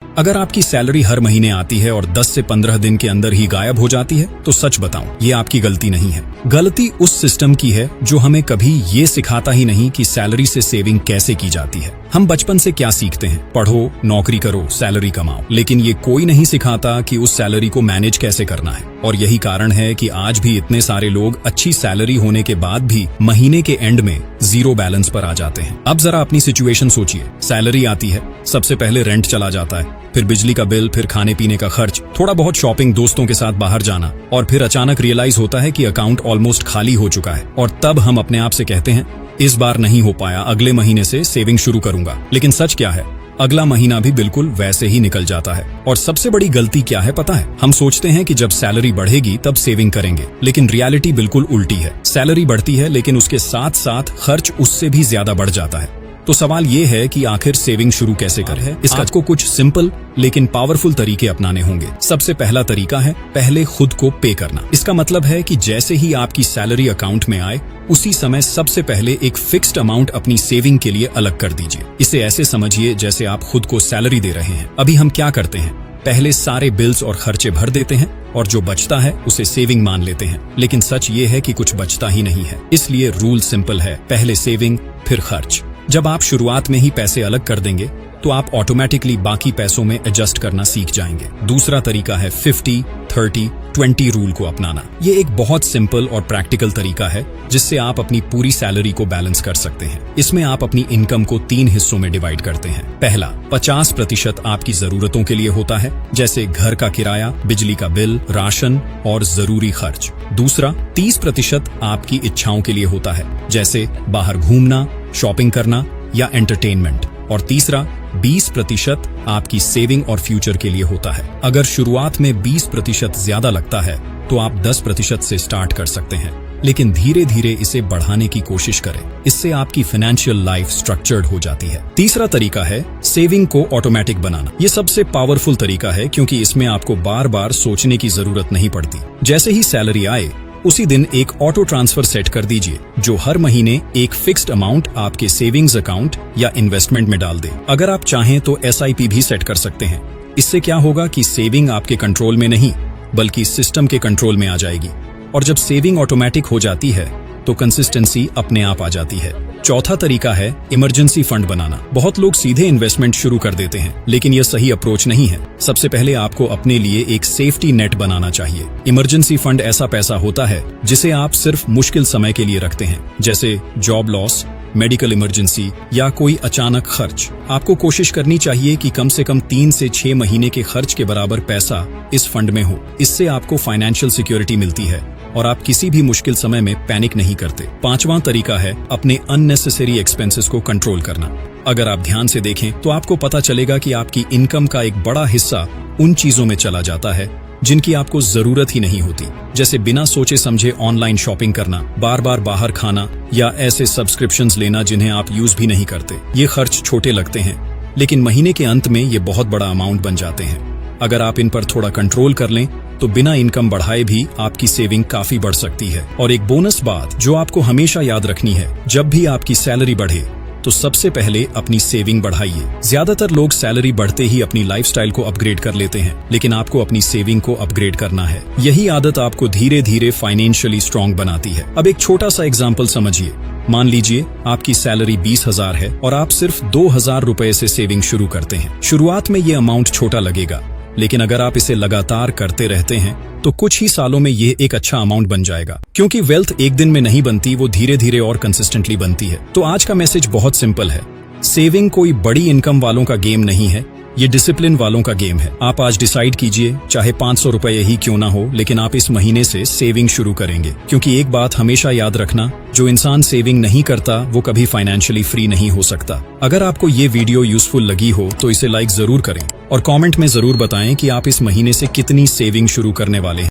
अगर आपकी सैलरी हर महीने आती है और 10 से 15 दिन के अंदर ही गायब हो जाती है तो सच बताऊं, ये आपकी गलती नहीं है। गलती उस सिस्टम की है जो हमें कभी ये सिखाता ही नहीं कि सैलरी से सेविंग कैसे की जाती है। हम बचपन से क्या सीखते हैं? पढ़ो, नौकरी करो, सैलरी कमाओ, लेकिन ये कोई नहीं सिखाता कि उस सैलरी को मैनेज कैसे करना है। और यही कारण है कि आज भी इतने सारे लोग अच्छी सैलरी होने के बाद भी महीने के एंड में जीरो बैलेंस पर आ जाते हैं। अब जरा अपनी सिचुएशन सोचिए, सैलरी आती है, सबसे पहले रेंट चला जाता है, फिर बिजली का बिल, फिर खाने पीने का खर्च, थोड़ा बहुत शॉपिंग, दोस्तों के साथ बाहर जाना, और फिर अचानक रियलाइज होता है कि अकाउंट ऑलमोस्ट खाली हो चुका है। और तब हम अपने आप से कहते हैं इस बार नहीं हो पाया, अगले महीने से सेविंग शुरू करूंगा। लेकिन सच क्या है? अगला महीना भी बिल्कुल वैसे ही निकल जाता है। और सबसे बड़ी गलती क्या है पता है? हम सोचते हैं कि जब सैलरी बढ़ेगी तब सेविंग करेंगे, लेकिन रियलिटी बिल्कुल उल्टी है। सैलरी बढ़ती है लेकिन उसके साथ साथ खर्च उससे भी ज्यादा बढ़ जाता है। तो सवाल ये है कि आखिर सेविंग शुरू कैसे करें? इसका आपको कुछ सिंपल लेकिन पावरफुल तरीके अपनाने होंगे। सबसे पहला तरीका है पहले खुद को पे करना। इसका मतलब है कि जैसे ही आपकी सैलरी अकाउंट में आए उसी समय सबसे पहले एक फिक्स्ड अमाउंट अपनी सेविंग के लिए अलग कर दीजिए। इसे ऐसे समझिए जैसे आप खुद को सैलरी दे रहे हैं। अभी हम क्या करते हैं? पहले सारे बिल्स और खर्चे भर देते हैं और जो बचता है उसे सेविंग मान लेते हैं। लेकिन सच ये है कि कुछ बचता ही नहीं है। इसलिए रूल सिंपल है, पहले सेविंग फिर खर्च। जब आप शुरुआत में ही पैसे अलग कर देंगे तो आप ऑटोमेटिकली बाकी पैसों में एडजस्ट करना सीख जाएंगे। दूसरा तरीका है 50-30-20 रूल को अपनाना। ये एक बहुत सिंपल और प्रैक्टिकल तरीका है जिससे आप अपनी पूरी सैलरी को बैलेंस कर सकते हैं। इसमें आप अपनी इनकम को 3 हिस्सों में डिवाइड करते हैं। पहला, 50% आपकी जरूरतों के लिए होता है, जैसे घर का किराया, बिजली का बिल, राशन और जरूरी खर्च। दूसरा, 30% आपकी इच्छाओं के लिए होता है, जैसे बाहर घूमना, शॉपिंग करना या एंटरटेनमेंट। और तीसरा, 20% आपकी सेविंग और फ्यूचर के लिए होता है। अगर शुरुआत में 20% ज्यादा लगता है तो आप 10% से स्टार्ट कर सकते हैं, लेकिन धीरे धीरे इसे बढ़ाने की कोशिश करें। इससे आपकी फाइनेंशियल लाइफ स्ट्रक्चर्ड हो जाती है। तीसरा तरीका है सेविंग को ऑटोमेटिक बनाना। ये सबसे पावरफुल तरीका है क्योंकि इसमें आपको बार बार सोचने की जरूरत नहीं पड़ती। जैसे ही सैलरी आए उसी दिन एक ऑटो ट्रांसफर सेट कर दीजिए जो हर महीने एक फिक्स्ड अमाउंट आपके सेविंग्स अकाउंट या इन्वेस्टमेंट में डाल दे। अगर आप चाहें तो SIP भी सेट कर सकते हैं। इससे क्या होगा कि सेविंग आपके कंट्रोल में नहीं बल्कि सिस्टम के कंट्रोल में आ जाएगी। और जब सेविंग ऑटोमेटिक हो जाती है तो कंसिस्टेंसी अपने आप आ जाती है। चौथा तरीका है इमरजेंसी फंड बनाना। बहुत लोग सीधे इन्वेस्टमेंट शुरू कर देते हैं, लेकिन यह सही अप्रोच नहीं है। सबसे पहले आपको अपने लिए एक सेफ्टी नेट बनाना चाहिए। इमरजेंसी फंड ऐसा पैसा होता है जिसे आप सिर्फ मुश्किल समय के लिए रखते हैं, जैसे जॉब लॉस, मेडिकल इमरजेंसी या कोई अचानक खर्च। आपको कोशिश करनी चाहिए कि कम से कम 3 से 6 महीने के खर्च के बराबर पैसा इस फंड में हो। इससे आपको फाइनेंशियल सिक्योरिटी मिलती है और आप किसी भी मुश्किल समय में पैनिक नहीं करते। पांचवां तरीका है अपने अननेसेसरी एक्सपेंसेस को कंट्रोल करना। अगर आप ध्यान से देखें तो आपको पता चलेगा कि आपकी इनकम का एक बड़ा हिस्सा उन चीजों में चला जाता है जिनकी आपको जरूरत ही नहीं होती, जैसे बिना सोचे समझे ऑनलाइन शॉपिंग करना, बार बार बाहर खाना या ऐसे सब्सक्रिप्शंस लेना जिन्हें आप यूज भी नहीं करते। ये खर्च छोटे लगते हैं लेकिन महीने के अंत में ये बहुत बड़ा अमाउंट बन जाते हैं। अगर आप इन पर थोड़ा कंट्रोल कर लें तो बिना इनकम बढ़ाए भी आपकी सेविंग काफी बढ़ सकती है। और एक बोनस बात जो आपको हमेशा याद रखनी है, जब भी आपकी सैलरी बढ़े तो सबसे पहले अपनी सेविंग बढ़ाइए। ज्यादातर लोग सैलरी बढ़ते ही अपनी लाइफस्टाइल को अपग्रेड कर लेते हैं, लेकिन आपको अपनी सेविंग को अपग्रेड करना है। यही आदत आपको धीरे धीरे फाइनेंशियली स्ट्रांग बनाती है। अब एक छोटा सा एग्जाम्पल समझिए। मान लीजिए आपकी सैलरी 20,000 है और आप सिर्फ 2,000 रुपए से सेविंग शुरू करते हैं। शुरुआत में ये अमाउंट छोटा लगेगा, लेकिन अगर आप इसे लगातार करते रहते हैं तो कुछ ही सालों में ये एक अच्छा अमाउंट बन जाएगा। क्योंकि वेल्थ एक दिन में नहीं बनती, वो धीरे धीरे और कंसिस्टेंटली बनती है। तो आज का मैसेज बहुत सिंपल है, सेविंग कोई बड़ी इनकम वालों का गेम नहीं है, ये डिसिप्लिन वालों का गेम है। आप आज डिसाइड कीजिए, चाहे 500 रुपए ही क्यों ना हो, लेकिन आप इस महीने से सेविंग शुरू करेंगे। क्योंकि एक बात हमेशा याद रखना, जो इंसान सेविंग नहीं करता वो कभी फाइनेंशियली फ्री नहीं हो सकता। अगर आपको ये वीडियो यूजफुल लगी हो तो इसे लाइक जरूर करें और कमेंट में जरूर बताएं कि आप इस महीने से कितनी सेविंग शुरू करने वाले हैं।